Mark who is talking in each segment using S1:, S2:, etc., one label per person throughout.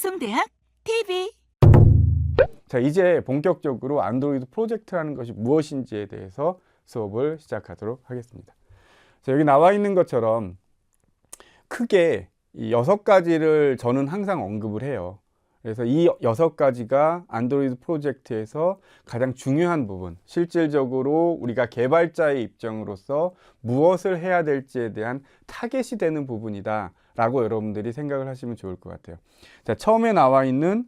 S1: 방송대학 TV.
S2: 자, 이제 본격적으로 안드로이드 프로젝트라는 것이 무엇인지에 대해서 수업을 시작하도록 하겠습니다. 자, 여기 나와 있는 것처럼 크게 이 6가지를 저는 항상 언급을 해요. 그래서 이 6가지가 안드로이드 프로젝트에서 가장 중요한 부분, 실질적으로 우리가 개발자의 입장으로서 무엇을 해야 될지에 대한 타겟이 되는 부분이다 라고 여러분들이 생각을 하시면 좋을 것 같아요. 자, 처음에 나와 있는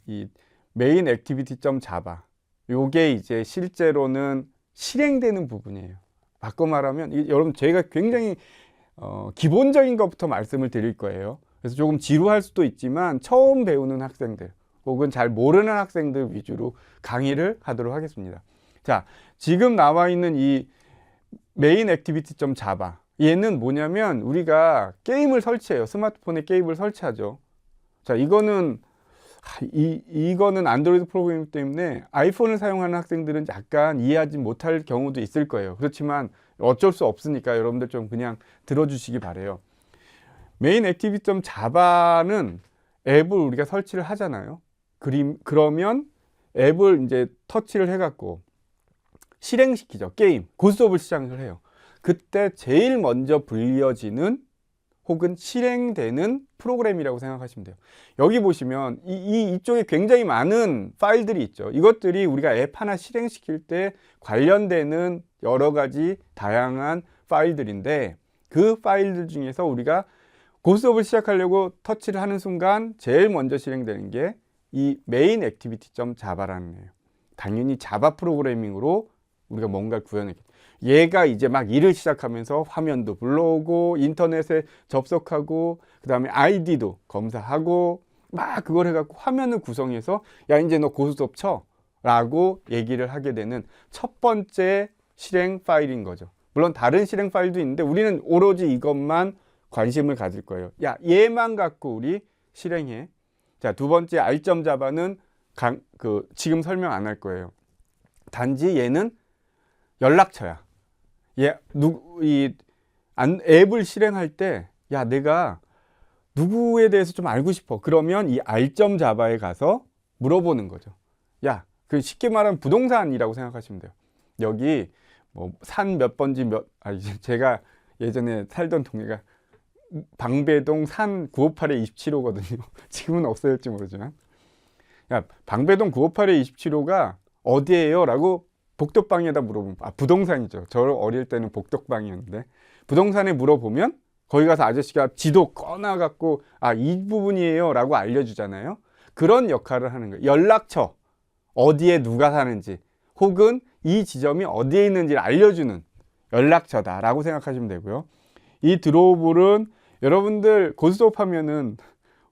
S2: 이 메인 액티비티.자바, 요게 이제 실제로는 실행되는 부분이에요. 바꿔 말하면 여러분, 제가 굉장히 기본적인 것부터 말씀을 드릴 거예요. 그래서 조금 지루할 수도 있지만 처음 배우는 학생들 혹은 잘 모르는 학생들 위주로 강의를 하도록 하겠습니다. 자, 지금 나와 있는 이 메인 액티비티.자바, 얘는 뭐냐면 우리가 게임을 설치해요. 스마트폰에 게임을 설치하죠. 자, 이거는 안드로이드 프로그램이기 때문에 아이폰을 사용하는 학생들은 약간 이해하지 못할 경우도 있을 거예요. 그렇지만 어쩔 수 없으니까 여러분들 좀 그냥 들어주시기 바래요. 메인 액티비티.자바는 앱을 우리가 설치를 하잖아요. 그러면 앱을 이제 터치를 해갖고 실행시키죠. 게임, 그 수업을 시작을 해요. 그때 제일 먼저 불려지는 혹은 실행되는 프로그램이라고 생각하시면 돼요. 여기 보시면 이쪽에 굉장히 많은 파일들이 있죠. 이것들이 우리가 앱 하나 실행시킬 때 관련되는 여러 가지 다양한 파일들인데, 그 파일들 중에서 우리가 그 수업을 시작하려고 터치를 하는 순간 제일 먼저 실행되는 게 이 메인 액티비티.자바라는 거예요. 당연히 자바 프로그래밍으로 우리가 뭔가를 구현했겠죠. 얘가 이제 막 일을 시작하면서 화면도 불러오고 인터넷에 접속하고 그 다음에 아이디도 검사하고 막 그걸 해갖고 화면을 구성해서 야, 이제 너 고수업 쳐 라고 얘기를 하게 되는 첫 번째 실행 파일인 거죠. 물론 다른 실행 파일도 있는데 우리는 오로지 이것만 관심을 가질 거예요. 야, 얘만 갖고 우리 실행해. 자, 두 번째 R.자바는 지금 설명 안 할 거예요. 단지 얘는 연락처야. 앱을 실행할 때, 야, 내가 누구에 대해서 좀 알고 싶어. 그러면 이 R.자바에 가서 물어보는 거죠. 야, 그 쉽게 말하면 부동산이라고 생각하시면 돼요. 여기 뭐 산 몇 번지 제가 예전에 살던 동네가 방배동 산 958에 27호거든요. 지금은 없어졌지 모르지만. 야, 방배동 958에 27호가 어디예요? 라고 복덕방에다 물어보면, 부동산이죠. 저 어릴 때는 복덕방이었는데, 부동산에 물어보면 거기 가서 아저씨가 지도 꺼내갖고 이 부분이에요 라고 알려주잖아요. 그런 역할을 하는 거예요. 연락처, 어디에 누가 사는지 혹은 이 지점이 어디에 있는지를 알려주는 연락처다 라고 생각하시면 되고요. 이 드로우볼은 여러분들 고수업 하면은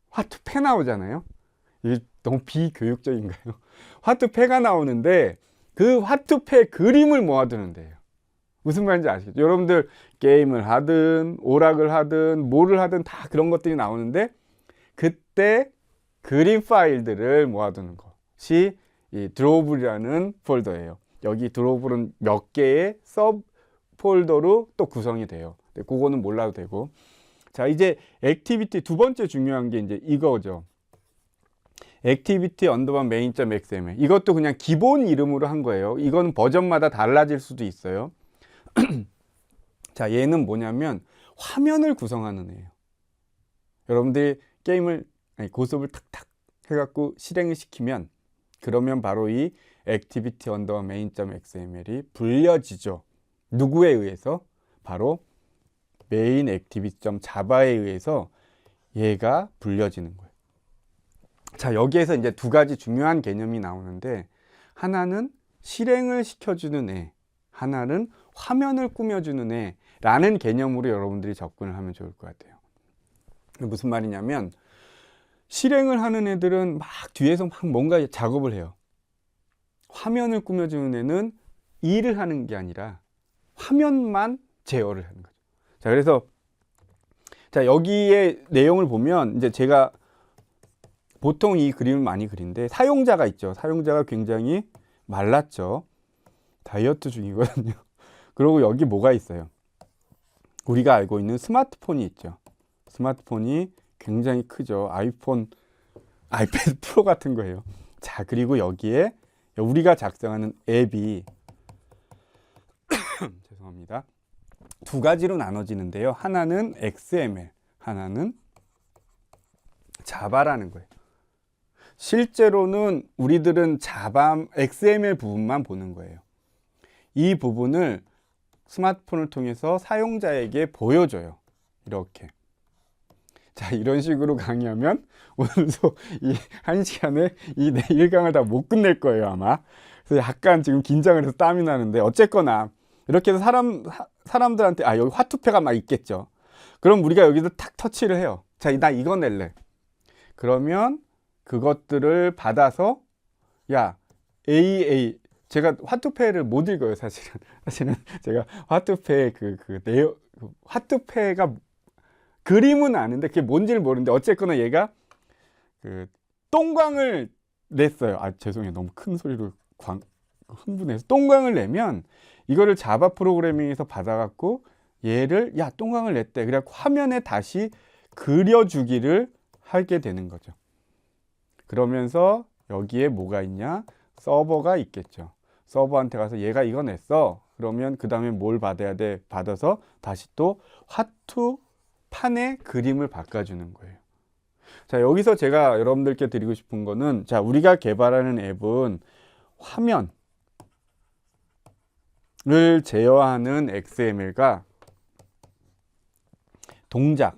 S2: 화투패 나오잖아요. 이게 너무 비교육적인가요? 화투패가 나오는데 그 화투패 그림을 모아두는 데예요. 무슨 말인지 아시겠죠? 여러분들 게임을 하든 오락을 하든 뭐를 하든 다 그런 것들이 나오는데, 그때 그림 파일들을 모아두는 것이 이 드로우볼이라는 폴더예요. 여기 드로우볼은 몇 개의 서브 폴더로 또 구성이 돼요. 그거는 몰라도 되고. 자, 이제 액티비티 두 번째 중요한 게 이제 이거죠. 액티비티 언더바 메인.xml. 이것도 그냥 기본 이름으로 한 거예요. 이건 버전마다 달라질 수도 있어요. 자, 얘는 뭐냐면 화면을 구성하는 애예요. 여러분들이 고수업을 탁탁 해갖고 실행을 시키면, 그러면 바로 이 액티비티 언더바 메인.xml이 불려지죠. 누구에 의해서? 바로 메인 액티비티.자바에 의해서 얘가 불려지는 거예요. 자, 여기에서 이제 두 가지 중요한 개념이 나오는데, 하나는 실행을 시켜주는 애, 하나는 화면을 꾸며주는 애라는 개념으로 여러분들이 접근을 하면 좋을 것 같아요. 무슨 말이냐면, 실행을 하는 애들은 막 뒤에서 막 뭔가 작업을 해요. 화면을 꾸며주는 애는 일을 하는 게 아니라 화면만 제어를 하는 거죠. 자, 그래서 여기에 내용을 보면 이제 제가 보통 이 그림을 많이 그리는데, 사용자가 있죠. 사용자가 굉장히 말랐죠. 다이어트 중이거든요. 그리고 여기 뭐가 있어요? 우리가 알고 있는 스마트폰이 있죠. 스마트폰이 굉장히 크죠. 아이패드 프로 같은 거예요. 자, 그리고 여기에 우리가 작성하는 앱이 죄송합니다. 두 가지로 나눠지는데요. 하나는 XML, 하나는 자바라는 거예요. 실제로는 우리들은 자바, XML 부분만 보는 거예요. 이 부분을 스마트폰을 통해서 사용자에게 보여줘요. 이렇게. 자, 이런 식으로 강의하면 오늘도 이 1시간에 이 내 1강을 다 못 끝낼 거예요, 아마. 그래서 약간 지금 긴장을 해서 땀이 나는데, 어쨌거나 이렇게 해서 사람들한테 여기 화투패가 막 있겠죠. 그럼 우리가 여기서 탁 터치를 해요. 자, 나 이거 낼래. 그러면 그것들을 받아서 야, AA, 제가 화투패를 못 읽어요, 사실은. 사실은 제가 화투패 내용, 화투패가 그림은 아는데 그게 뭔지를 모르는데, 어쨌거나 얘가 똥광을 냈어요. 죄송해요. 너무 큰 소리로 흥분해서. 똥광을 내면 이거를 자바 프로그래밍에서 받아갖고 얘를 똥광을 냈대. 그래갖고 화면에 다시 그려주기를 하게 되는 거죠. 그러면서 여기에 뭐가 있냐? 서버가 있겠죠. 서버한테 가서 얘가 이거 냈어. 그러면 그 다음에 뭘 받아야 돼? 받아서 다시 또 화투판에 그림을 바꿔주는 거예요. 자, 여기서 제가 여러분들께 드리고 싶은 거는, 자, 우리가 개발하는 앱은 화면을 제어하는 XML과 동작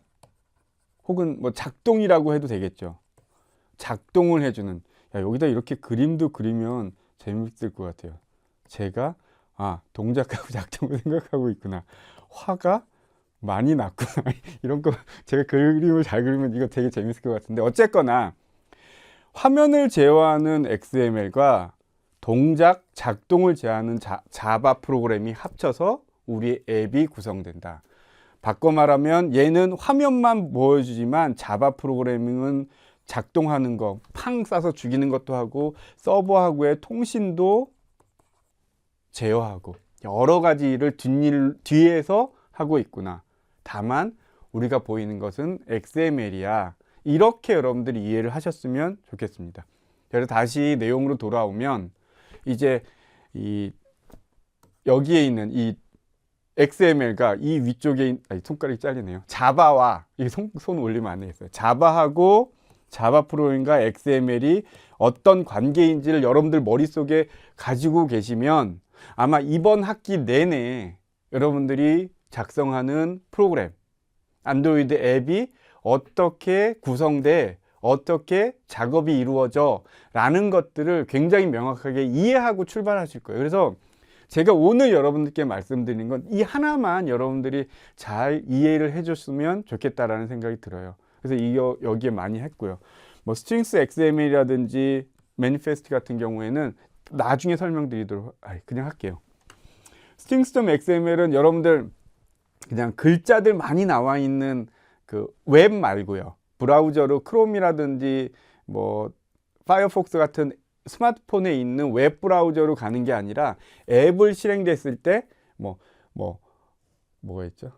S2: 혹은 뭐 작동이라고 해도 되겠죠. 작동을 해주는, 여기다 이렇게 그림도 그리면 재밌을 것 같아요. 제가 동작하고 작동을 생각하고 있구나. 화가 많이 났구나. 이런 거 제가 그림을 잘 그리면 이거 되게 재밌을 것 같은데, 어쨌거나 화면을 제어하는 XML과 동작, 작동을 제어하는 자바 프로그램이 합쳐서 우리 앱이 구성된다. 바꿔 말하면 얘는 화면만 보여주지만 자바 프로그래밍은 작동하는 거, 팡 쏴서 죽이는 것도 하고 서버하고의 통신도 제어하고 여러 가지를 뒤에서 하고 있구나. 다만 우리가 보이는 것은 XML이야. 이렇게 여러분들이 이해를 하셨으면 좋겠습니다. 그래서 다시 내용으로 돌아오면, 이제 여기에 있는 이 XML과 이 위쪽에 손가락이 잘리네요. 자바와, 이 손 올리면 안 되겠어요. 자바하고 자바 프로그램과 XML이 어떤 관계인지를 여러분들 머릿속에 가지고 계시면 아마 이번 학기 내내 여러분들이 작성하는 프로그램, 안드로이드 앱이 어떻게 구성돼, 어떻게 작업이 이루어져 라는 것들을 굉장히 명확하게 이해하고 출발하실 거예요. 그래서 제가 오늘 여러분들께 말씀드린 건 이 하나만 여러분들이 잘 이해를 해줬으면 좋겠다라는 생각이 들어요. 그래서 여기에 많이 했고요. 뭐 스트링스 XML이라든지 매니페스트 같은 경우에는 나중에 설명드리도록 그냥 할게요. string.xml은 여러분들 그냥 글자들 많이 나와 있는 그 웹 말고요. 브라우저로 크롬이라든지 뭐 파이어폭스 같은 스마트폰에 있는 웹 브라우저로 가는 게 아니라 앱을 실행됐을 때 뭐가 있죠?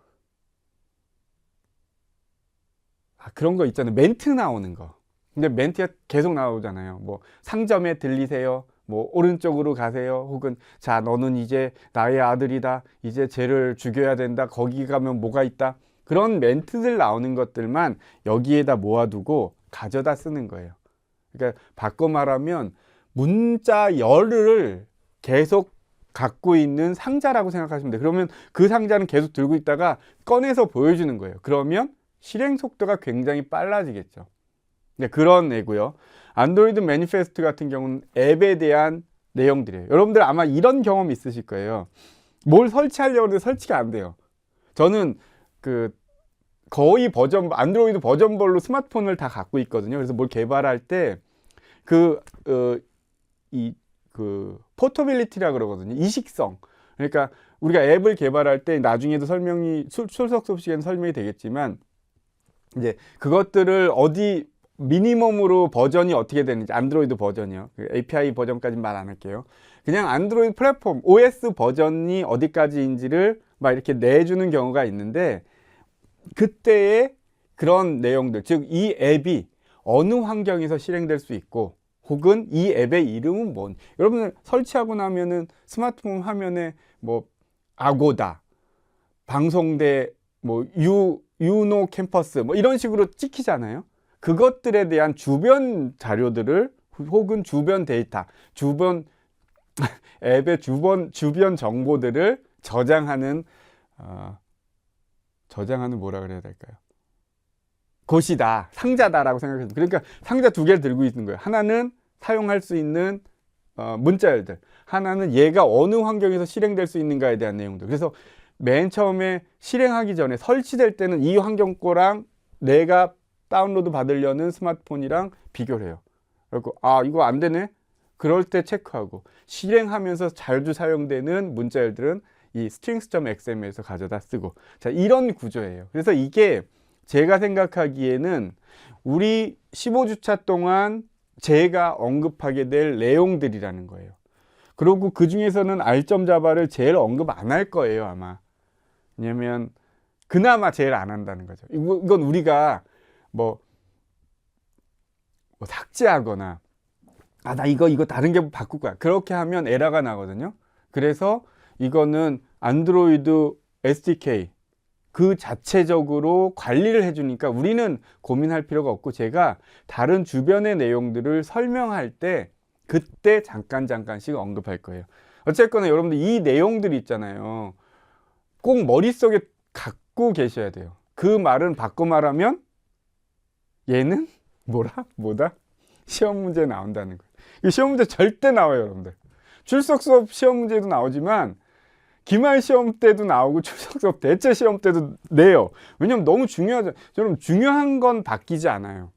S2: 그런 거 있잖아요. 멘트 나오는 거. 근데 멘트가 계속 나오잖아요. 뭐 상점에 들리세요. 뭐 오른쪽으로 가세요. 혹은 자, 너는 이제 나의 아들이다. 이제 쟤를 죽여야 된다. 거기 가면 뭐가 있다. 그런 멘트들 나오는 것들만 여기에다 모아두고 가져다 쓰는 거예요. 그러니까 바꿔 말하면 문자 열을 계속 갖고 있는 상자라고 생각하시면 돼요. 그러면 그 상자는 계속 들고 있다가 꺼내서 보여주는 거예요. 그러면 실행 속도가 굉장히 빨라지겠죠. 네, 그런 애고요. 안드로이드 매니페스트 같은 경우는 앱에 대한 내용들이에요. 여러분들 아마 이런 경험 있으실 거예요. 뭘 설치하려고 하는데 설치가 안 돼요. 저는 거의 안드로이드 버전별로 스마트폰을 다 갖고 있거든요. 그래서 뭘 개발할 때 포터빌리티라 그러거든요. 이식성. 그러니까 우리가 앱을 개발할 때 나중에도 출석 수업 시간에 설명이 되겠지만, 이제 그것들을 미니멈으로 버전이 어떻게 되는지, 안드로이드 버전이요. API 버전까지는 말 안 할게요. 그냥 안드로이드 플랫폼, OS 버전이 어디까지인지를 막 이렇게 내주는 경우가 있는데, 그때의 그런 내용들, 즉 이 앱이 어느 환경에서 실행될 수 있고, 혹은 이 앱의 이름은 뭔. 여러분 설치하고 나면은 스마트폰 화면에 뭐 아고다, 방송대, 뭐 유노 캠퍼스 뭐 이런 식으로 찍히잖아요. 그것들에 대한 주변 자료들을, 혹은 주변 데이터, 주변 앱의 주변 정보들을 저장하는 뭐라 그래야 될까요? 곳이다, 상자다라고 생각해서, 그러니까 상자 두 개를 들고 있는 거예요. 하나는 사용할 수 있는 문자열들, 하나는 얘가 어느 환경에서 실행될 수 있는가에 대한 내용들. 그래서 맨 처음에 실행하기 전에 설치될 때는 이 환경 거랑 내가 다운로드 받으려는 스마트폰이랑 비교를 해요. 그리고 이거 안 되네? 그럴 때 체크하고, 실행하면서 자주 사용되는 문자열들은 이 strings.xml에서 가져다 쓰고. 자, 이런 구조예요. 그래서 이게 제가 생각하기에는 우리 15주차 동안 제가 언급하게 될 내용들이라는 거예요. 그리고 그 중에서는 알점 자바를 제일 언급 안 할 거예요, 아마. 왜냐면 그나마 제일 안 한다는 거죠. 이건 우리가 뭐 삭제하거나 나 이거 다른 게 바꿀 거야, 그렇게 하면 에러가 나거든요. 그래서 이거는 안드로이드 SDK 그 자체적으로 관리를 해주니까 우리는 고민할 필요가 없고, 제가 다른 주변의 내용들을 설명할 때 그때 잠깐씩 언급할 거예요. 어쨌거나 여러분들 이 내용들이 있잖아요, 꼭 머릿속에 갖고 계셔야 돼요. 그 말은 바꿔 말하면 얘는 뭐다? 시험 문제 나온다는 거예요. 이 시험 문제 절대 나와요, 여러분들. 출석 수업 시험 문제도 나오지만 기말 시험 때도 나오고 출석 수업 대체 시험 때도 내요. 왜냐면 너무 중요하죠. 여러분, 중요한 건 바뀌지 않아요.